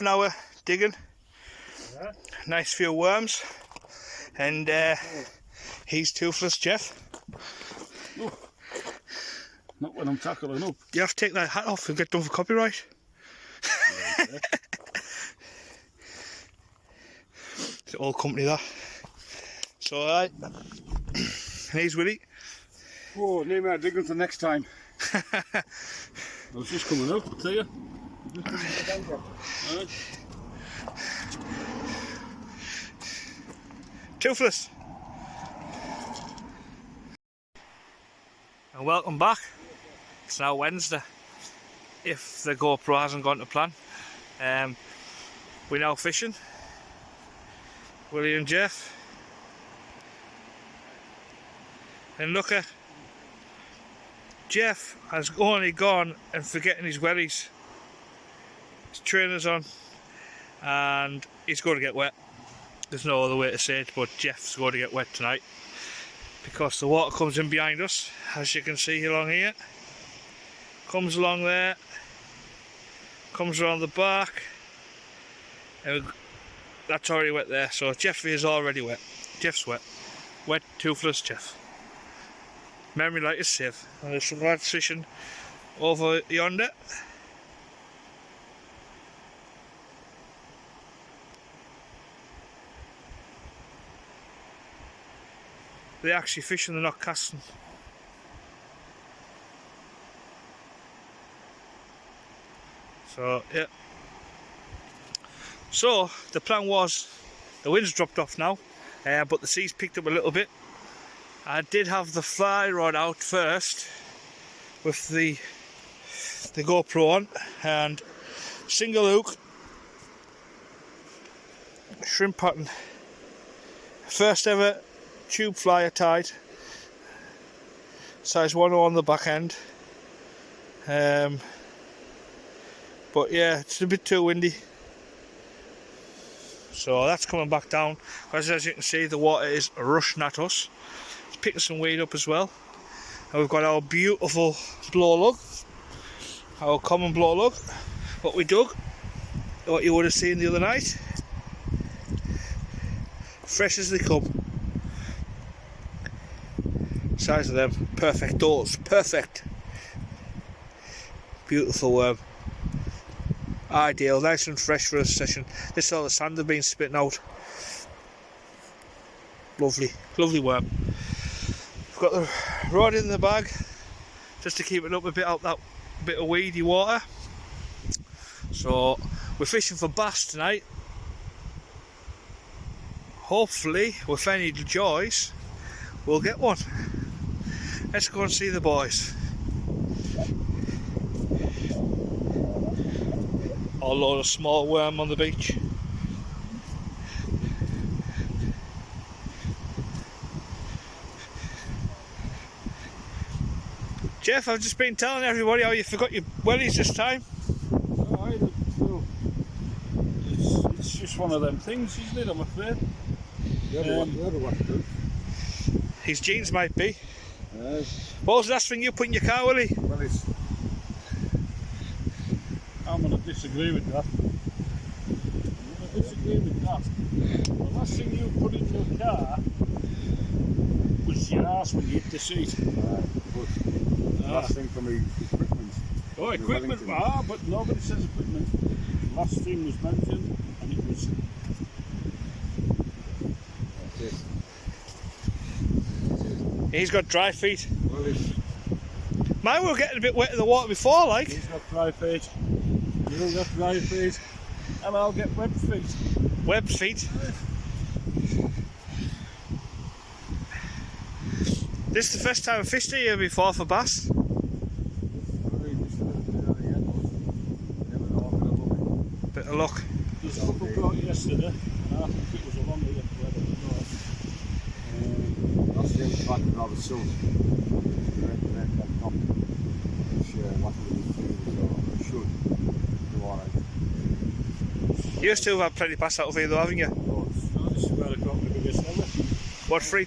an hour digging. Yeah. Nice few worms. And he's toothless, Jeff. Oh. Not when I'm tackling up. You have to take that hat off and get done for copyright. Yeah. It's an old company, that. So, alright. And he's Willie. Oh, name out digging for next time. I was just coming up, I'll tell you. Right. Toothless. And welcome back. It's now Wednesday, if the GoPro hasn't gone to plan. We're now fishing, Willie and Jeff. And look at Jeff has only gone and forgetting his wellies. His trainers on, and he's going to get wet. There's no other way to say it, but Jeff's going to get wet tonight because the water comes in behind us, as you can see along here. Comes along there, comes around the back, and that's already wet there. So Jeff is already wet. Jeff's wet. Wet, toothless Jeff. Memory light is safe. And there's some lads fishing over yonder. They're actually fishing, they're not casting. So, yeah. So, the plan was, the wind's dropped off now, but the sea's picked up a little bit. I did have the fly rod out first with the GoPro on, and single hook, shrimp pattern. First ever tube fly I tied, size 1 on the back end. But yeah, it's a bit too windy, so that's coming back down. As you can see, the water is rushing at us. It's picking some weight up as well. And we've got our beautiful blow lug, our common blow lug, what we dug, what you would have seen the other night. Fresh as they come. Size of them, perfect doors, perfect. Beautiful worm. Ideal, nice and fresh for a session. This is all the sand have been spitting out. Lovely, lovely worm. We've got the rod in the bag just to keep it up a bit out that bit of weedy water. So we're fishing for bass tonight. Hopefully, with any joys, we'll get one. Let's go and see the boys. A load of small worm on the beach. Jeff, I've just been telling everybody how you forgot your wellies this time. It's just one of them things, isn't it, I'm afraid? His jeans might be. What was the last thing you put in your car, Willie? Wellies. I'm going to disagree with that. The last thing you put in your car was your ass when you hit the seat. Last thing for me, equipment. Oh, equipment, but nobody says equipment. Last thing was mentioned, and it was... He's got dry feet. Mine were getting a bit wet in the water before, like. He's got dry feet. You'll get dry feet, and I'll get web feet. Web feet. This is the first time I fished here before for bass. Bit of luck. There's a couple caught yesterday, and I think it was a longer weather. That's the only fact that I was so You still have plenty bass out of here though, haven't you? No, this is where I caught my biggest ever. What, £3?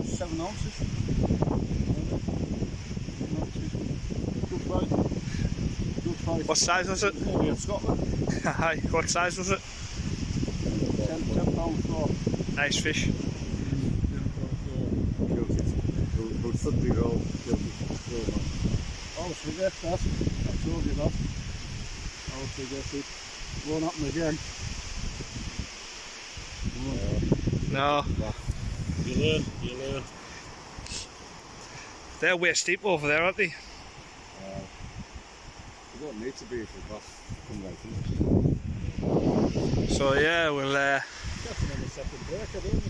7 ounces. Good price. What size was it? Maybe in Scotland. Hi, what size was it? £10 for. Nice fish. Killed it. About 30-year-old killed it. Killed it. I'll forget that. I told you that. I'll forget it. Won't happen again. No, You learn, you learn. they're way steep over there, aren't they? You don't need to be if the bass come right in. So yeah, we'll Definitely on the second breaker, don't you?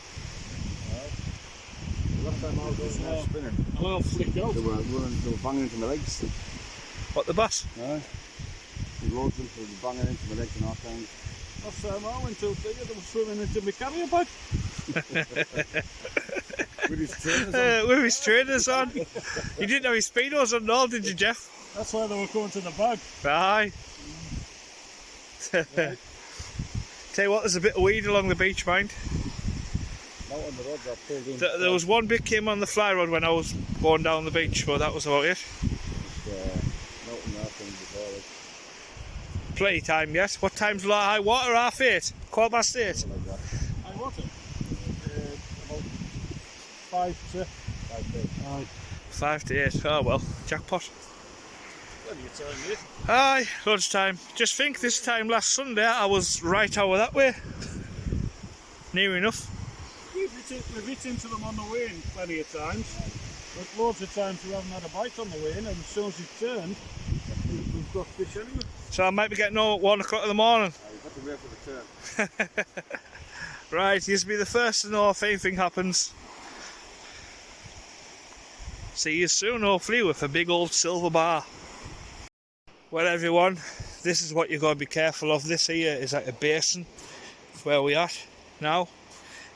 Last time I was over there spinning, A little flick out. they were banging into my legs. what the bass? Aye. The loads of them, they were banging into my legs and all kinds. Last time I went out there, they were swimming into my carrier bag. With his trainers on. With his trainers on. You didn't have his speedos on at all, did you, Jeff? That's why they were going to the bag. Aye. Tell you what, there's a bit of weed along the beach, mind. Out on the rods I pulled in. There was one bit came on the fly rod when I was going down the beach, but that was about it. Melting that thing before it. Plenty time, yes. What time's low high water? 8:30? 8:15? Something like that. I want it. About 5 to. 5 5 to 8. Oh well, jackpot. Plenty of time, mate. Aye, lunchtime. Just think this time last Sunday I was right over that way. Near enough. We've hit into them on the way in plenty of times. But loads of times we haven't had a bite on the way in, and as soon as it turned, we've got fish anyway. So I might be getting home at 1 o'clock in the morning. You've got to wait for the turn. Right, you'll be the first to know if anything happens. See you soon, hopefully, with a big old silver bar. Well, everyone, this is what you've got to be careful of. This here is like a basin where we're at now.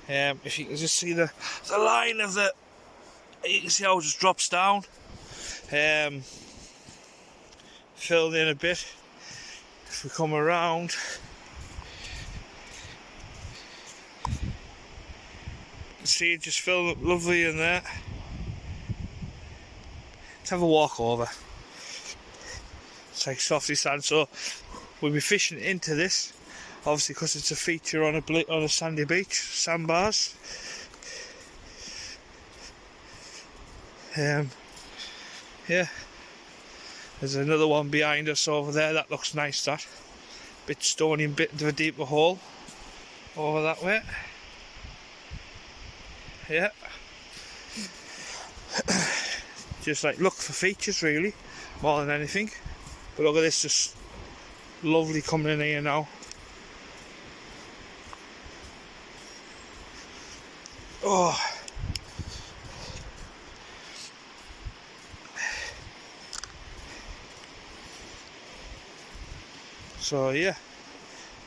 If you can just see the line of the, you can see how it just drops down. Filled in a bit. If we come around, you can see it just filled up lovely in there. Let's have a walk over. It's like softy sand, so we'll be fishing into this, obviously because it's a feature on a sandy beach, sandbars. Yeah, there's another one behind us over there. That looks nice. That bit stony, bit of a deeper hole over that way. Yeah. Just like look for features really, more than anything. But look at this, just lovely coming in here now. Oh. So yeah,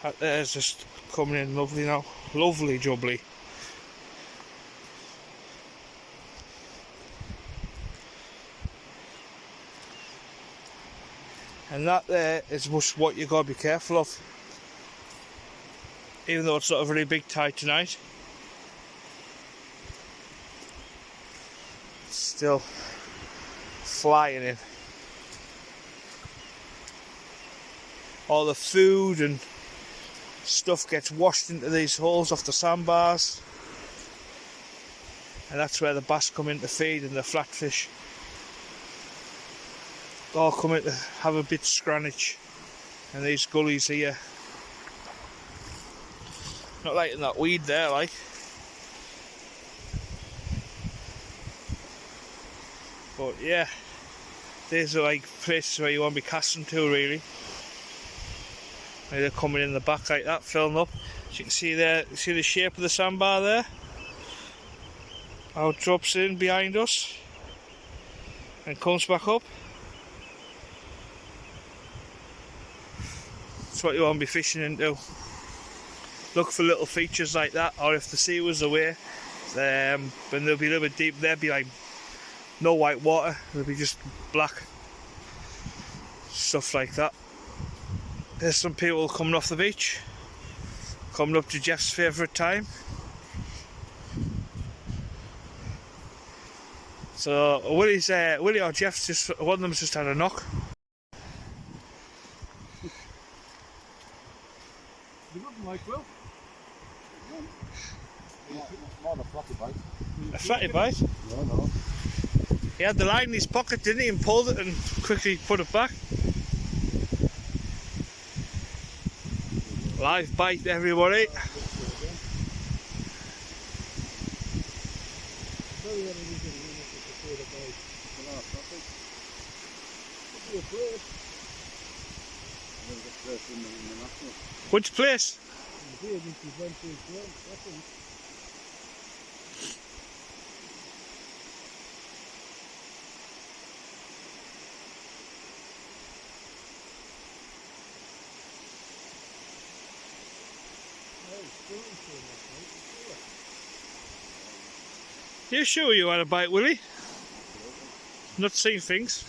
that there's just coming in lovely now. Lovely jubbly. And that there is much what you've got to be careful of. Even though it's not a very big tide tonight, it's still flying in. All the food and stuff gets washed into these holes off the sandbars. And that's where the bass come in to feed and the flatfish. All come in to have a bit scrannage, and these gullies here, not liking that weed there, like. But yeah, these are like places where you want to be casting to really. They're coming in the back like that, filling up. As you can see there, see the shape of the sandbar there? How it drops in behind us and comes back up. That's what you want to be fishing into. Look for little features like that, or if the sea was away, when they'll be a little bit deep, there'll be like no white water, there'll be just black. Stuff like that. There's some people coming off the beach, coming up to Jeff's favourite time. So Willie or Jeff's just, one of them's just had a knock. A fatty bite. No, no. He had the line in his pocket, didn't he, and pulled it and quickly put it back. Live bite, everybody. Which place? You sure you had a bite, Willie? Not seen things.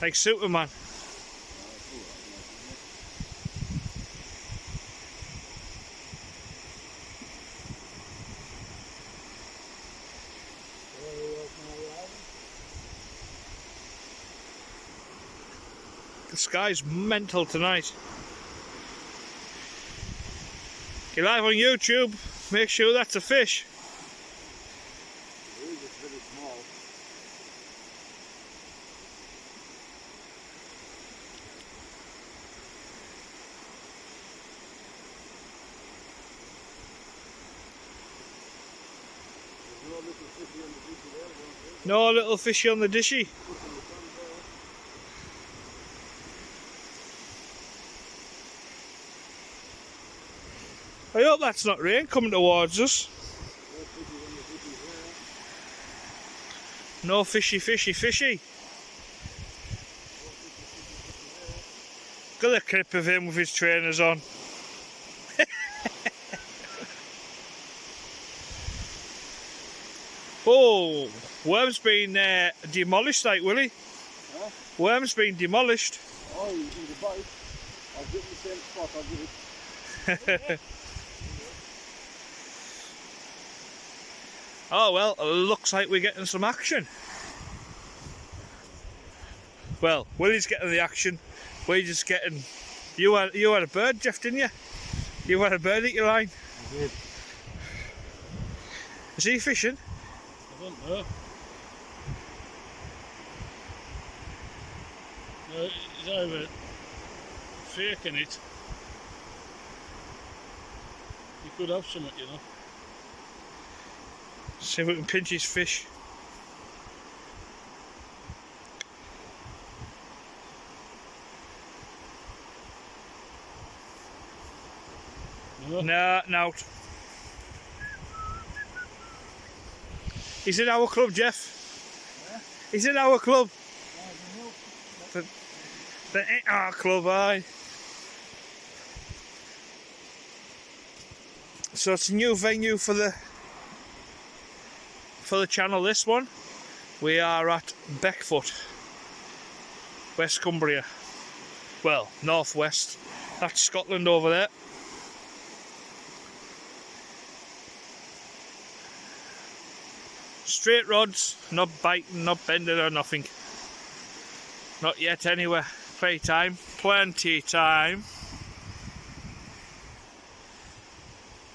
Like Superman. The sky's mental tonight. You're live on YouTube. Make sure that's a fish. No little fishy on the dishy. I hope that's not rain coming towards us. No fishy, fishy, fishy. Got a clip of him with his trainers on. Oh, worm's been demolished, like Willie. Huh? Worm's been demolished. Oh, you the bite. I'll give it the same spot, I'll give it. Oh well, looks like we're getting some action. Well, Willie's getting the action. We're just getting. You had a bird, Jeff, didn't you? You had a bird at your line. I did. Is he fishing? I don't know. No, he's either faking it. He could have something, you know. See if we can pinch his fish. No. Nah, no. He's in our club, Jeff. Yeah? He's in our club. That ain't our club, aye. So it's a new venue for the channel, this one. We are at Beckfoot, West Cumbria. Well, northwest. That's Scotland over there. Straight rods, not biting, not bending or nothing. Not yet anyway. Plenty time.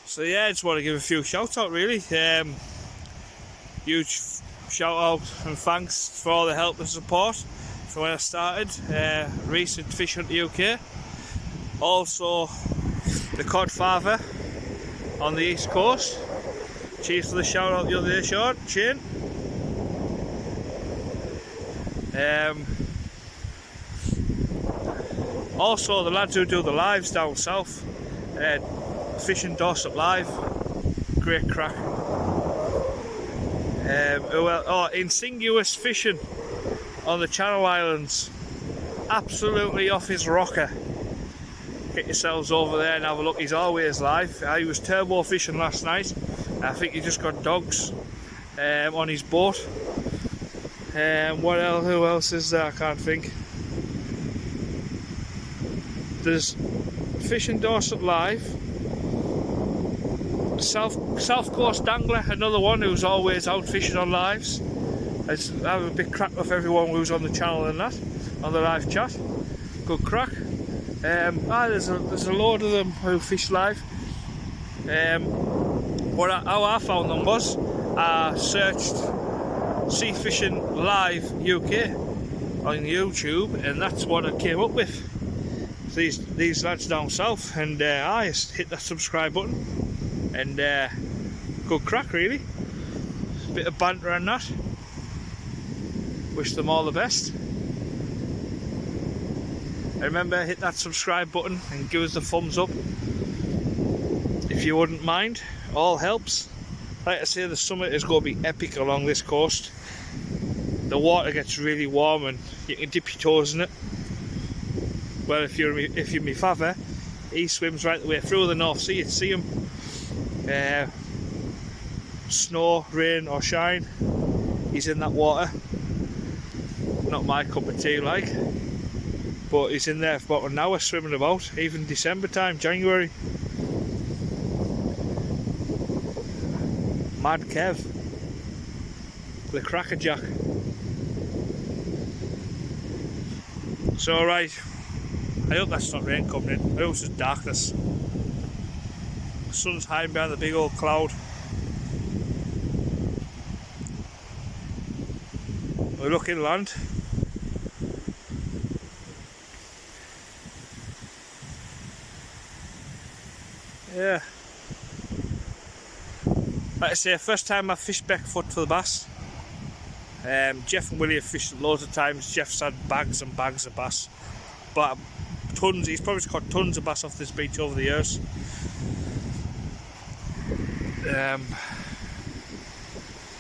So yeah, I just want to give a few shout out really. Huge shout out and thanks for all the help and support from when I started recent Fish Hunt UK. Also the cod father on the east coast. Cheers for the shout out the other day, Shane. Also the lads who do the lives down south, Fishing Dorset Live, great crack. Insinuous fishing on the Channel Islands, absolutely off his rocker. Get yourselves over there and have a look. He's always live. He was turbo fishing last night. I think he just got dogs on his boat. What else? Who else is there? I can't think. There's Fishing Dorset Live, South Coast Dangler, another one who's always out fishing on lives. I have a big crack with everyone who's on the channel and that, on the live chat. Good crack. There's a load of them who fish live. How I found them was I searched Sea Fishing Live UK on YouTube, and that's what I came up with. These lads down south, and I just hit that subscribe button, and good crack really. Bit of banter and that. Wish them all the best. And remember, hit that subscribe button and give us the thumbs up if you wouldn't mind. All helps. Like I say, the summer is going to be epic along this coast. The water gets really warm and you can dip your toes in it. Well, if you're my father, he swims right the way through the North Sea. You'd see him. Snow, rain or shine, he's in that water. Not my cup of tea, like, but he's in there for about an hour swimming about, even December time, January. Mad Kev, the crackerjack. So right, I hope that's not rain coming in. I hope it's just darkness. The sun's hiding behind the big old cloud. We look inland. Yeah. Like I say, first time I've fished backfoot for the bass. Jeff and Willie have fished loads of times. Jeff's had bags and bags of bass. But tons, he's probably caught tons of bass off this beach over the years.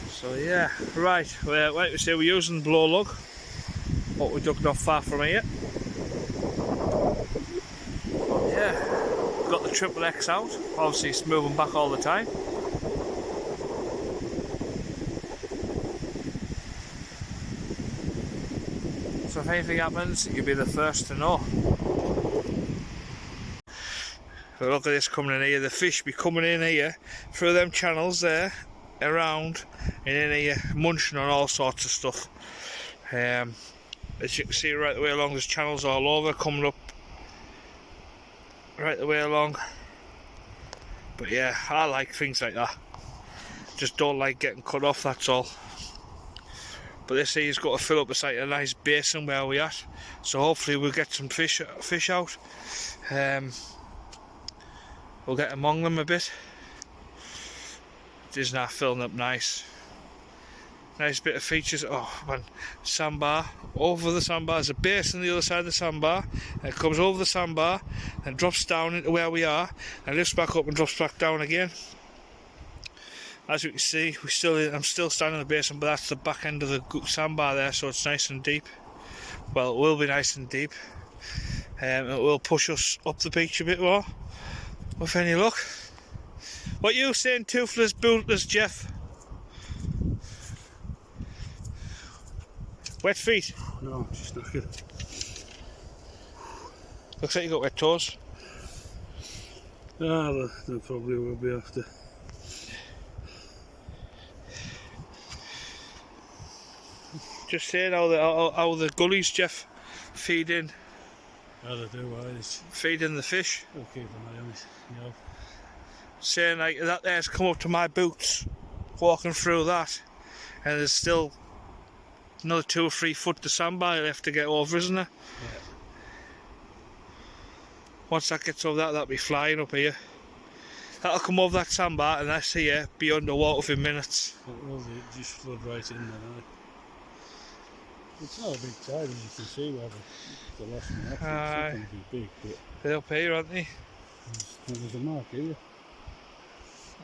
So yeah, right, like we say, we're using blow lug. What we dug not far from here. Yeah, got the triple X out. Obviously it's moving back all the time. So if anything happens, you'll be the first to know. But look at this coming in here, the fish be coming in here through them channels there, around, and in here munching on all sorts of stuff. As you can see right the way along, there's channels all over coming up right the way along. But yeah, I like things like that. Just don't like getting cut off, that's all. But this here's got to fill up a nice basin where we're at, so hopefully we'll get some fish out. We'll get among them a bit. It is now filling up nice. Nice bit of features. Oh man, sandbar. Over the sandbar, there's a basin on the other side of the sandbar. And it comes over the sandbar and drops down into where we are, and lifts back up and drops back down again. As you can see, I'm still standing in the basin, but that's the back end of the sandbar there, so it's nice and deep. Well, it will be nice and deep. It will push us up the beach a bit more, with any luck. What you saying, toothless, bootless Jeff? Wet feet? No, just not good. Looks like you got wet toes. Ah, they probably will be after. Just saying how the gullies, Jeff, feed in. How they do, feed in the fish. I'll keep an eye on it, you know. Saying like that there's come up to my boots, walking through that, and there's still another 2 or 3 foot to sandbar left to get over, isn't there? Yeah. Once that gets over that'll be flying up here. That'll come over that sandbar and that's here, be underwater within minutes. It will just flood right in there. It's not a big tide, as you can see, where the last one it's going to be big, but they're up here, aren't they? there's a mark here.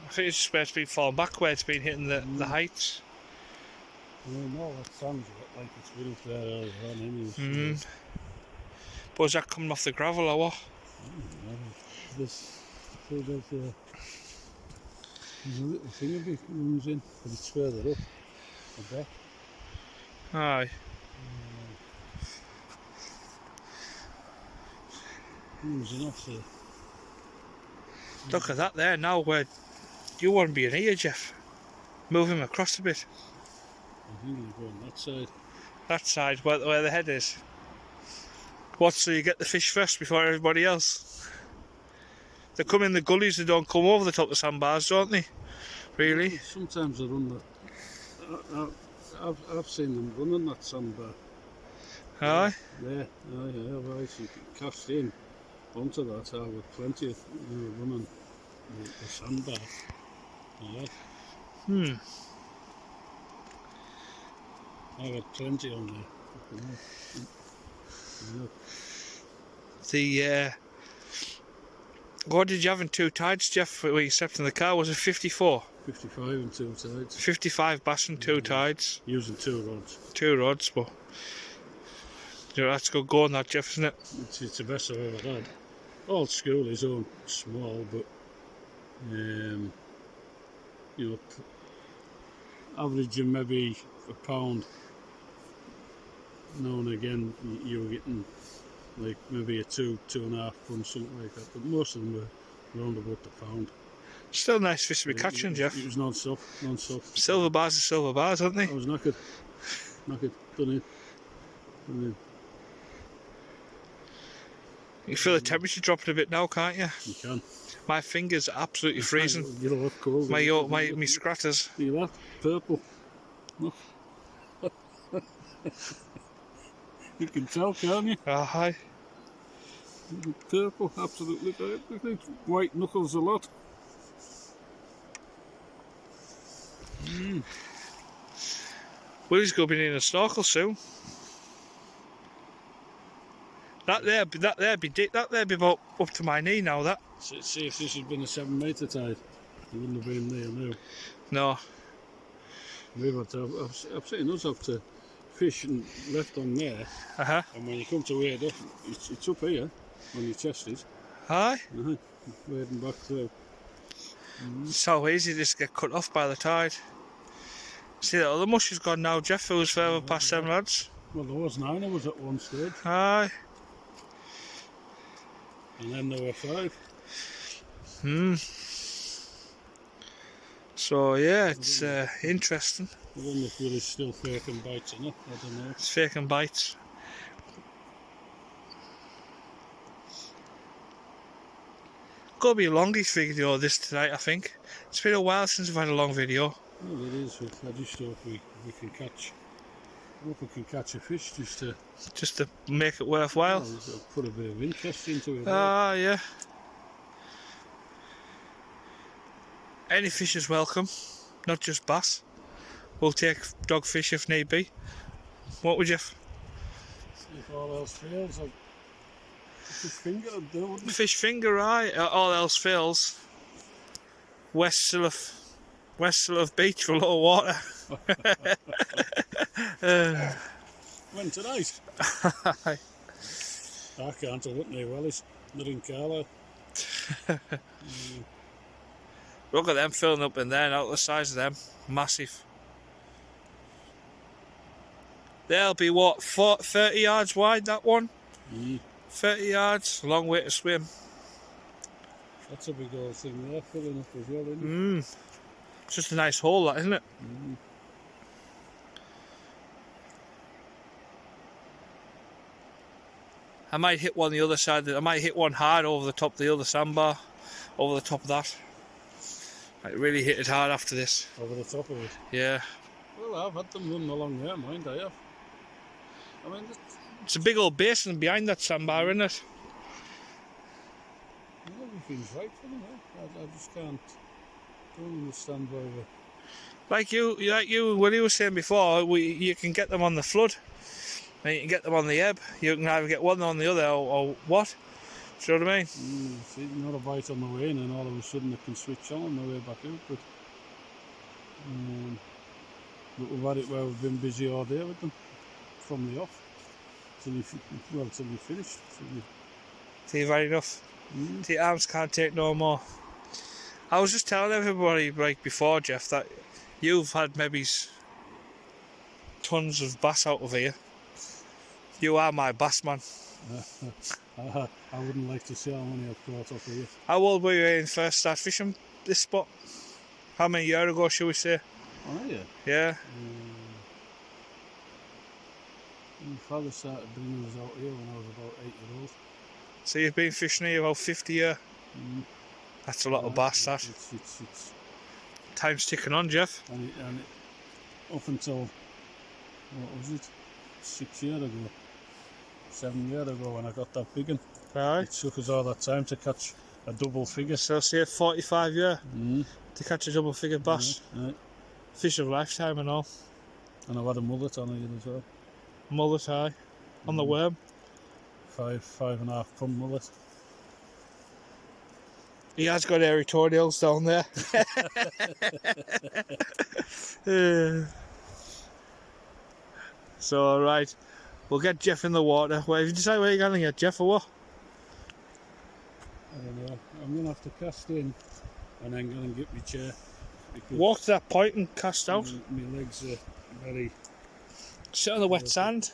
I think it's just where it's been falling back, where it's been hitting the heights. I mean, all that sand's like it's built there earlier on anyway. But is that coming off the gravel or what? There's a little thingy comes in, but it's further up, I bet. Aye. Enough there. Look at that there now, where you want to be in here, Jeff. Move him across a bit. I think he'll go on that side. That side, where the head is. What, so you get the fish first before everybody else? They come in the gullies, they don't come over the top of the sandbars, don't they? Really? Sometimes they run that. I've seen them running that sandbar. Aye? Yeah, I've actually cast in onto that. I've got plenty of running the sandbar. Yeah. I've got plenty on there. Yeah. What did you have in 2 tides, Jeff, when you stepped in the car? Was it 54? 55 and 2 tides. 55 bass and 2 tides. Using 2 rods. 2 rods, but you know, that's good going, that, Jeff, isn't it? It's the best I've ever had. Old school is all small, but you know, averaging maybe a pound now and again. You were getting like maybe a 2.5 pound, something like that. But most of them were round about the pound. Still nice fish to be catching, Jeff. It was non-stop. Silver bars are silver bars, aren't they? I was knackered. Done it. You feel the temperature dropping a bit now, can't you? You can. My fingers are absolutely freezing. You're a lot cold. My scratters. See that? Purple. Look. You can tell, can't you? Aye. Purple, absolutely. White knuckles a lot. Willie's going to be in a snorkel soon. That there be about up to my knee now. That. See if this had been a 7 metre tide, it wouldn't have been there now. No. I've seen us have to fish and left on there, and when you come to wade up, it's up here on your chest is. Aye. Wading back through. So easy just get cut off by the tide. See that other mush has gone now, Jeff, who was further past them lads. Well, there was 9 of us at one stage. Aye. And then there were 5. So yeah, it's interesting. I wonder if Willie's still faking bites in it. I don't know. It's faking bites. Gonna be a longish video this tonight, I think. It's been a while since we've had a long video. Well, it is. I just hope we can catch. I hope we can catch a fish Just to make it worthwhile. Put a bit of interest into it. Yeah. Any fish is welcome, not just bass. We'll take dogfish if need be. What would you? If all else fails, a fish finger would do, wouldn't it? Fish finger, aye. All else fails. West Silloth Beach for low water. When tonight? I can't. I look near Wellies. They're in Carlisle. Look at them filling up in there now, the size of them. Massive. They'll be what, 30 yards wide, that one? 30 yards, a long way to swim. That's a big old thing there, filling up as well, isn't it? It's just a nice hole, that, isn't it? I might hit one the other side. I might hit one hard over the top of the other sandbar, over the top of that. I really hit it hard after this. Over the top of it? Yeah. Well, I've had them running along there, mind I have. I mean, it's a big old basin behind that sandbar, isn't it? Everything's right for them, eh? I just don't understand why we... Like you, what you were saying before, you can get them on the flood, and you can get them on the ebb. You can either get one on the other, or what? Do you know what I mean? See, not a bite on the way in, and all of a sudden it can switch on the way back out. But we've had it where we've been busy all day with them, from the off, till you finished. Till you've had enough. The arms can't take no more. I was just telling everybody, like before, Jeff, that you've had maybe tons of bass out of here. You are my bass man. I wouldn't like to see how many I've caught up here. How old were you when you first started fishing this spot? How many years ago, should we say? Oh, yeah. Yeah. My father started bringing us out here when I was about 8 years old. So you've been fishing here about 50 years? Mm. That's a lot of bass, that. It's Time's ticking on, Jeff. and up until, what was it, 6 years ago, 7 years ago when I got that big one. Right. It took us all that time to catch a double figure. So say 45 years to catch a double figure bass. Right. Fish of lifetime and all. And I've had a mullet on it as well. Mullet high. On the worm. 5.5 pound mullet. He has got hairy toenails down there. So, right. We'll get Jeff in the water. Well, have you decided where you're going to get Jeff or what? I don't know. I'm going to have to cast in and then go and get my chair. Walk to that point and cast out. My legs are very... Sit on the wet sand.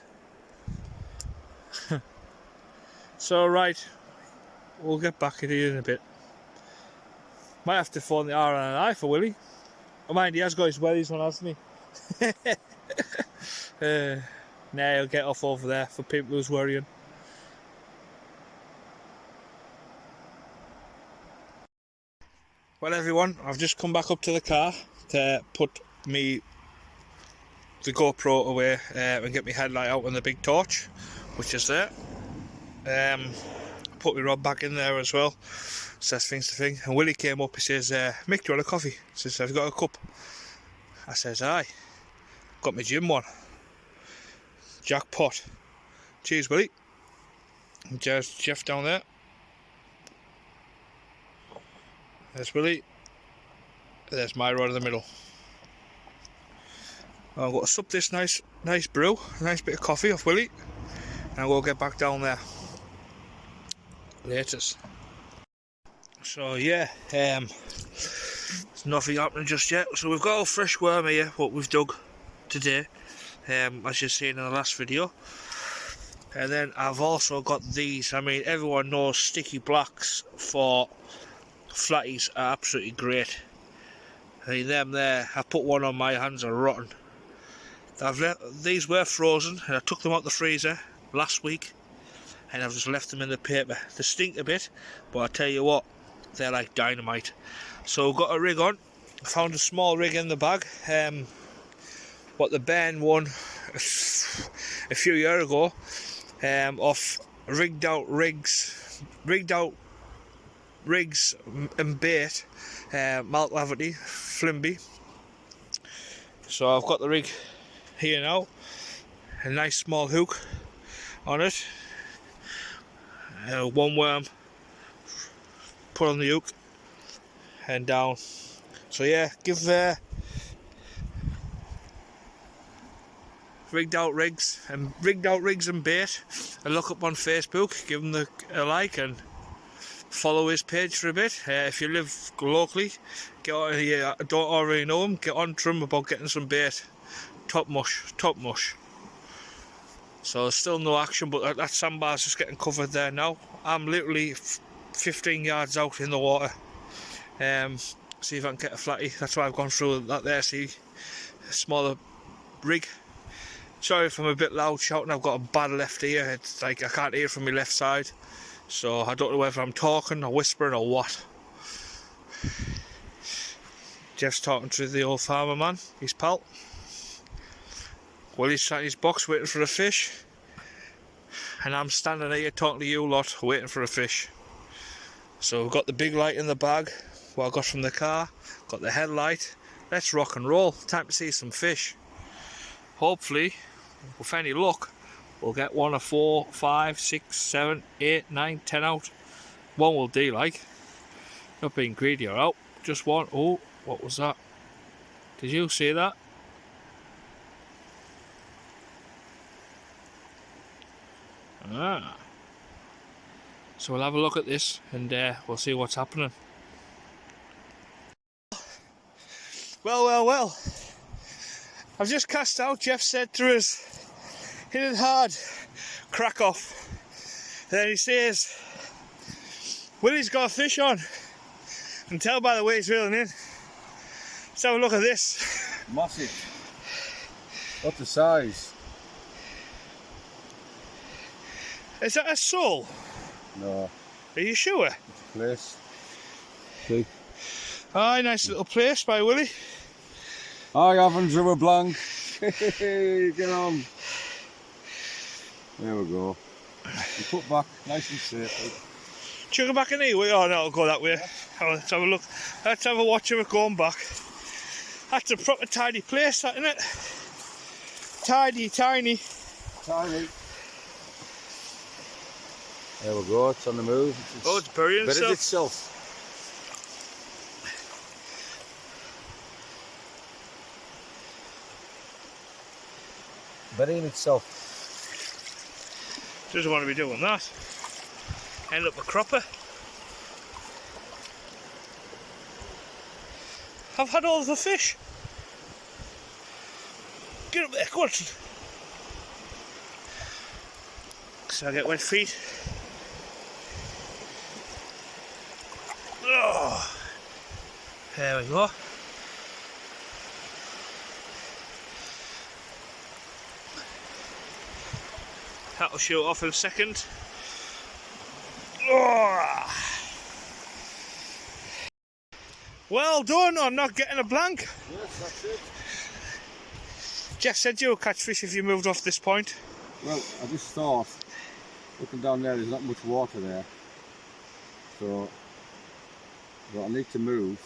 So, right. We'll get back at you in a bit. Might have to phone the R&I for Willie. Oh, mind, he has got his wellies on, hasn't he? Nah, he'll get off over there for people who's worrying. Well, everyone, I've just come back up to the car to put the GoPro away and get my headlight out on the big torch, which is there. Put my rod back in there as well. Says things to thing. And Willie came up, he says, Mick, do you want a coffee? He says, have you got a cup? I says, aye. Got my gym one. Jackpot. Cheers, Willie. And there's Jeff down there. There's Willie. There's my rod in the middle. I've got to sup this nice brew, a nice bit of coffee off Willie, and we'll get back down there. Latest. So yeah, there's nothing happening just yet. So we've got a fresh worm here, what we've dug today, as you've seen in the last video. And then I've also got these. I mean, everyone knows sticky blacks for flatties are absolutely great. I mean, them there, I put one on my hands, are rotten. These were frozen, and I took them out the freezer last week, and I've just left them in the paper. They stink a bit, but I tell you what, they're like dynamite. So I've got a rig on. I found a small rig in the bag. What the Ben won a few years ago, off rigged out rigs and bait, Malt Laverty, Flimby. So I've got the rig here now, a nice small hook on it, one worm put on the hook and down. So yeah, give rigged out rigs and bait a look up on Facebook. Give them a like and follow his page for a bit. If you live locally, get on, don't already know him, get on to him about getting some bait. Top mush. So there's still no action, but that sandbar's just getting covered there now. I'm literally 15 yards out in the water. See if I can get a flatty. That's why I've gone through that there. See, a smaller rig. Sorry if I'm a bit loud shouting. I've got a bad left ear. It's like I can't hear from my left side. So I don't know whether I'm talking or whispering or what. Jeff's talking to the old farmer man, his pal. Willie's sat in his box waiting for a fish. And I'm standing here talking to you lot waiting for a fish. So we've got the big light in the bag, what I got from the car. Got the headlight. Let's rock and roll. Time to see some fish. Hopefully, with any luck, we'll get 1 or 4, 5, 6, 7, 8, 9, 10 out. One will do, like. Not being greedy or out. Just one. Oh, what was that? Did you see that? Ah. So we'll have a look at this and we'll see what's happening. Well. I've just cast out. Jeff said to us, hit it hard, crack off. And then he says, Willie's got a fish on. And tell by the way he's reeling in. Let's have a look at this. Massive. What the size? Is that a soul? No, Are you sure? it's a place. See? Aye, nice little place by Willie. I haven't drew a blank. Get on. There we go. You put back nice and safe. Should we go back in here? Oh no, I'll go that way. Yeah. Oh, let's have a look. Let's have a watch of it going back. That's a proper tidy place, that, isn't it? Tidy, tiny. Tiny. There we go, it's on the move. It's burying buried itself. itself. Burying itself. Doesn't want to be doing that. End up a cropper. I've had all the fish. Get up there, go on. So I get wet feet. Oh, there we go. That'll show off in a second. Oh. Well done on not getting a blank. Yes, that's it. Jeff said you would catch fish if you moved off this point. Well, I just thought, looking down there's not much water there. So, but I need to move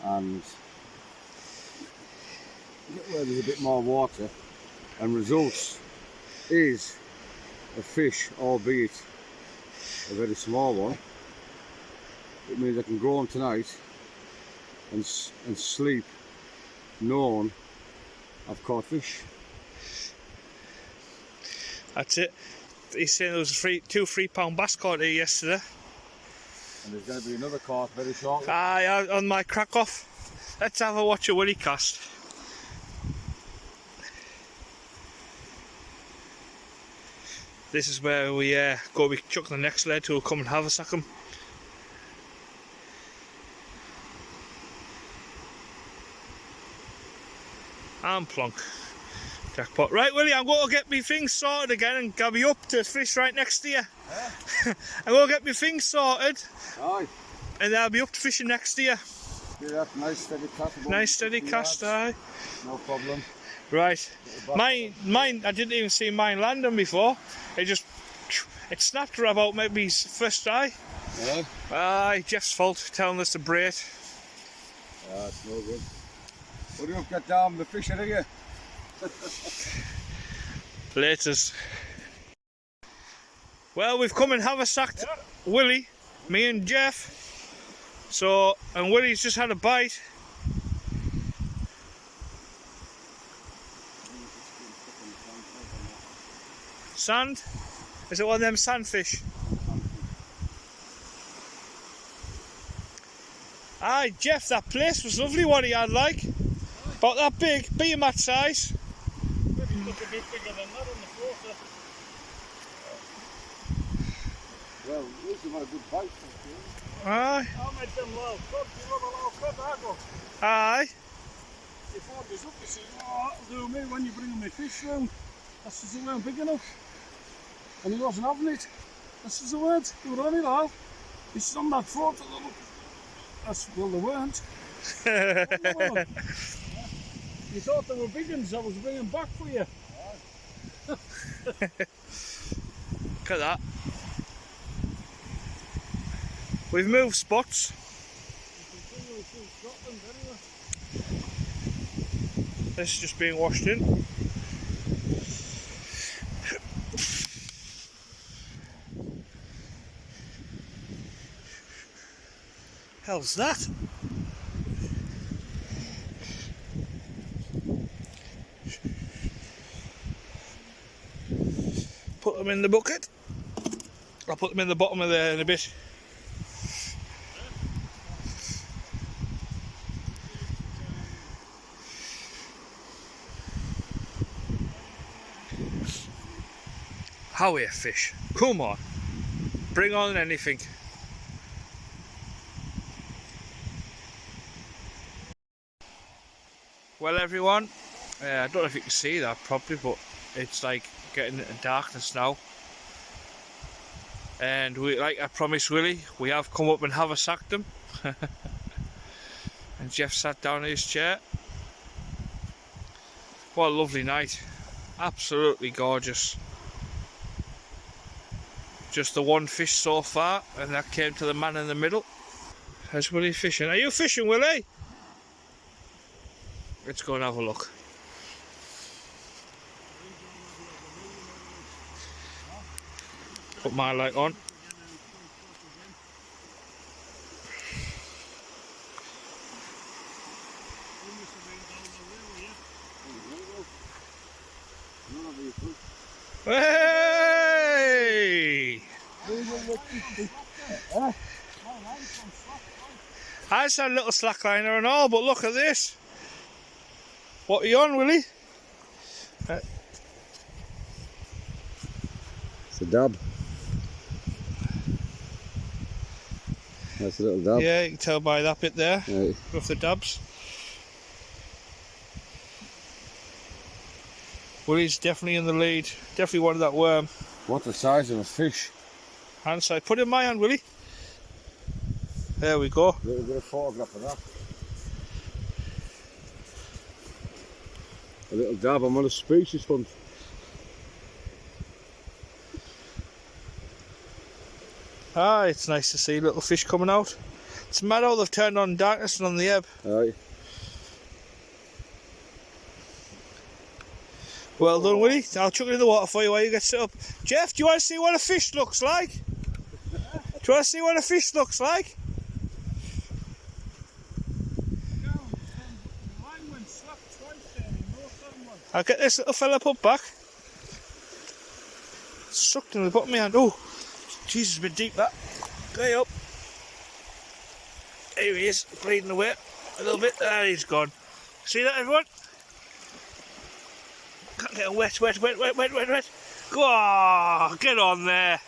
and get where there's a bit more water, and results is a fish, albeit a very small one. It means I can go on tonight and sleep knowing I've caught fish. That's it. He's saying there was two 3-pound bass caught here yesterday. And there's going to be another caught very shortly. Aye, on my crack off. Let's have a watch of Willie cast. This is where we go be chucking the next lead who'll come and have a sack 'em. And plonk. Jackpot. Right, Willie, I'm going to get my things sorted again and get me up to fish right next to you. Yeah. I'm going to get my things sorted. Aye. And I'll be up to fishing next to you. Yeah, that's nice steady cast. Nice steady cast, aye. No problem. Right. Mine, I didn't even see mine landing before. It snapped her about maybe first try. Yeah. Aye, Jeff's fault, telling us to braid. Yeah, it's no good. What do you get down the fish out of you? Laters. Well, we've come and haversacked Willie, me and Jeff. So, and Willie's just had a bite. Sand? Is it one of them sandfish? Aye, Jeff, that place was lovely, what he had like. About that big, being that size. Maybe look a bit bigger than that on the photo. Well, at least you've had a good bite. Aye. I made them low cut. You love a low cut, I go. Aye. If I was up, you say, oh, that'll do me when you bring my fish round. I says, they weren't big enough. And he wasn't having it. I says, they weren't. They were only low. He said, on that photo, they look. I said, well, they weren't. You thought they were big ones, I was bringing back for you. Look at that. We've moved spots. This is just being washed in. Hell's that? Put them in the bucket. I'll put them in the bottom of there in a bit. How are you, fish? Come on. Bring on anything. Well, everyone, I don't know if you can see that properly, but it's like getting into darkness now. And we, like I promised Willie, we have come up and haversacked him. And Jeff sat down in his chair. What a lovely night. Absolutely gorgeous. Just the one fish so far, and that came to the man in the middle. There's Willie fishing. Are you fishing, Willie? Let's go and have a look. Put my light on. Hey! I said a little slackliner and all, but look at this. What are you on, Willie? It's a dab. That's a little dab. Yeah, you can tell by that bit there, Right. with the dabs. Willie's definitely in the lead. Definitely wanted that worm. What the size of a fish? Hand side. Put it in my hand, Willie. There we go. A little bit of photograph of that. A little dab. I'm on a species hunt. Ah, it's nice to see little fish coming out. It's mad how they've turned on darkness and on the ebb. Aye. Well done, Willie. I'll chuck it in the water for you while you get set up. Jeff, do you want to see what a fish looks like? Do you want to see what a fish looks like? I'll get this little fella put back. Sucked in the bottom of my hand. Oh, Jesus, a bit deep that. Go up. There he is, bleeding away a little bit. There he's gone. See that, everyone? Can't get wet. Go on, get on there.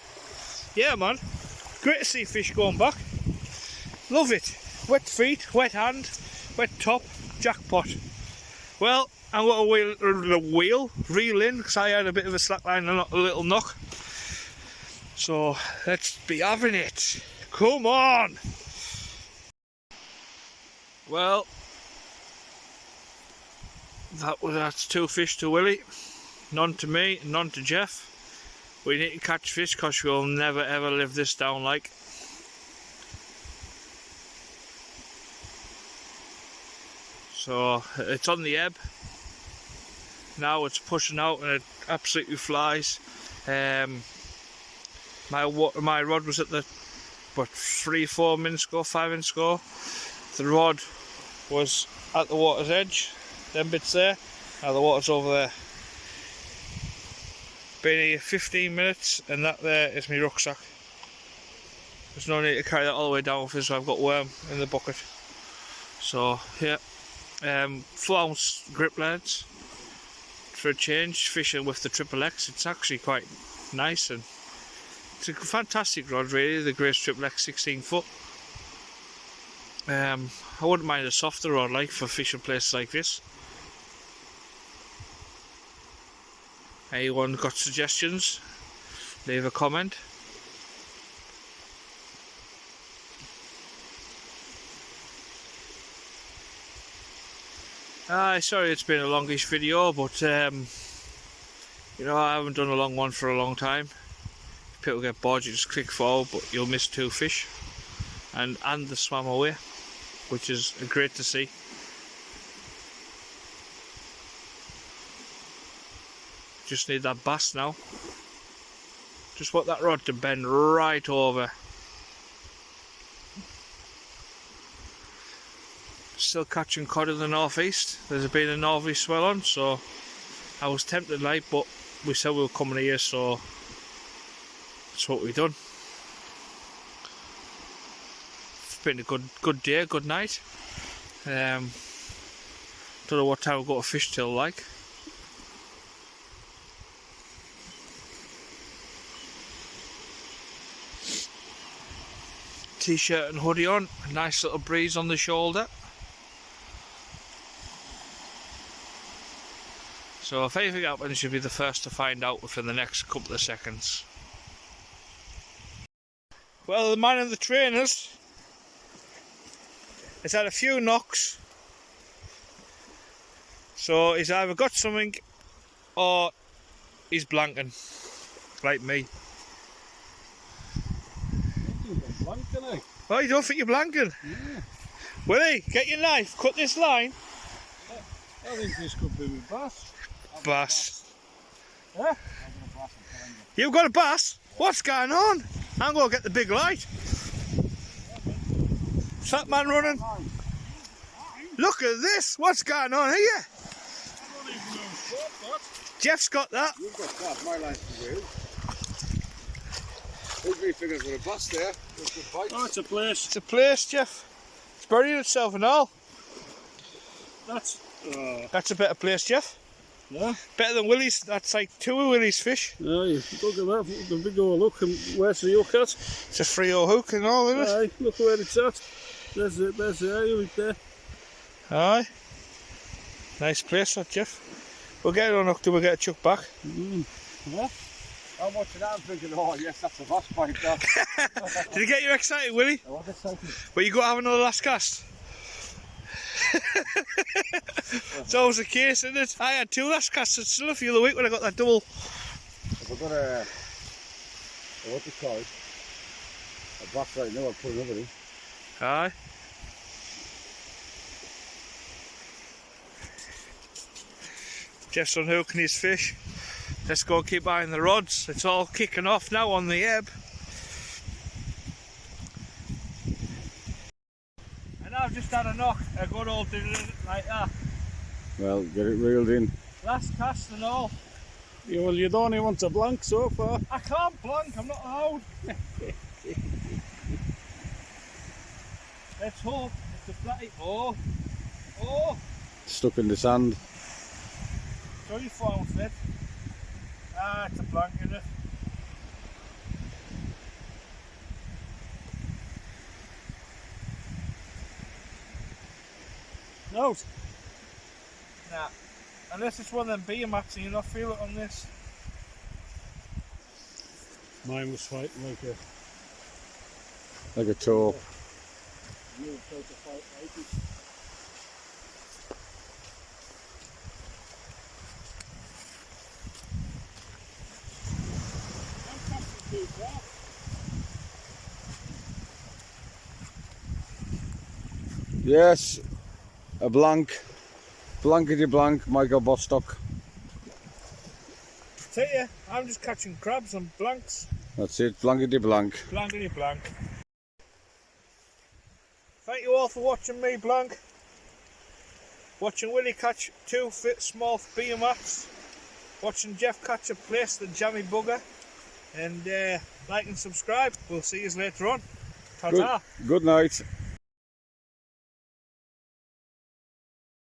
Yeah, man. Great to see fish going back. Love it. Wet feet, wet hand, wet top, jackpot. Well, I'm going to reel in, because I had a bit of a slackline and a little knock. So let's be having it. Come on. Well, that's 2 fish to Willie, none to me, none to Jeff. We need to catch fish because we'll never ever live this down like. So it's on the ebb. Now it's pushing out and it absolutely flies. My rod was at the 3-4 minutes ago, 5 minutes ago. The rod was at the water's edge, them bits there. Now the water's over there. Been here 15 minutes and that there is my rucksack. There's no need to carry that all the way down with us, so I've got worm in the bucket. So yeah, 4-ounce grip leads for a change, fishing with the XXX. It's actually quite nice and it's a fantastic rod really, the Grace XXX 16 foot. I wouldn't mind a softer rod like for fishing places like this. Anyone got suggestions? Leave a comment. Sorry it's been a longish video, but you know, I haven't done a long one for a long time. If people get bored, you just click forward, but you'll miss 2 fish. And they swam away, which is great to see. Just need that bass now. Just want that rod to bend right over. Still catching cod in the northeast. There's been a northerly swell on, so I was tempted like, but we said we were coming here, so that's what we done. It's been a good day, good night. Don't know what time we'll go to fish till like. T-shirt and hoodie on, a nice little breeze on the shoulder. So if anything happens, you'll be the first to find out within the next couple of seconds. Well, the man in the trainers has had a few knocks, so he's either got something or he's blanking, like me. Blanking, eh? Oh, you don't think you're blanking? Yeah. Willie, get your knife, cut this line. I think this could be my bass. Bass. Yeah? You've got a bass? What's going on? I'm going to get the big light. Is that man running? Look at this. What's going on here? I don't even know what that. Jeff's got that. You've got that, my line's for you. There's me fingers with a bass there. Oh, it's a place. It's a place, Jeff. It's buried itself and all. That's That's a better place, Jeff. yeah. Better than Willie's. That's like 2 of Willie's fish. Yeah, you look at that, the big old look, and where's the hook at? It's a 3-0 hook and all, isn't it? Aye, look where it's at. There's the area right there. Aye. Nice place, that, Jeff. We'll get it unhooked till we get a chuck back. Yeah. I'm watching that, I'm thinking, oh yes, that's a bass pipe, that. Did it get you excited, Willie? I was excited. But you got to have another last cast. It's always the case, isn't it? I had 2 last casts at Silla the other week when I got that double. If I've got what do you call it? A bass right now, I'll put another in. Aye. Jeff's unhooking his fish. Let's go keep eyeing the rods. It's all kicking off now on the ebb. And I've just had a knock, a good old did it like that. Well, get it reeled in. Last cast and all. Yeah, well, you don't even want to blank so far. I can't blank, I'm not allowed. Let's hope it's a flatty. Oh, oh, Stuck in the sand. sorry, found it. Ah, it's a blank, isn't it? No. Nah, unless it's one of them beer mats and you not feel it on this. Mine was fighting Like a toe. you were supposed to fight like it. Yes, a blank. Blankety blank, Michael Bostock. Tell you, I'm just catching crabs and blanks. That's it, blankety blank. Blankety blank. Thank you all for watching me blank. Watching Willie catch 2 small beer mats. Watching Jeff catch a place, the jammy bugger. And like and subscribe. We'll see you later on. Ta-ta. Good night.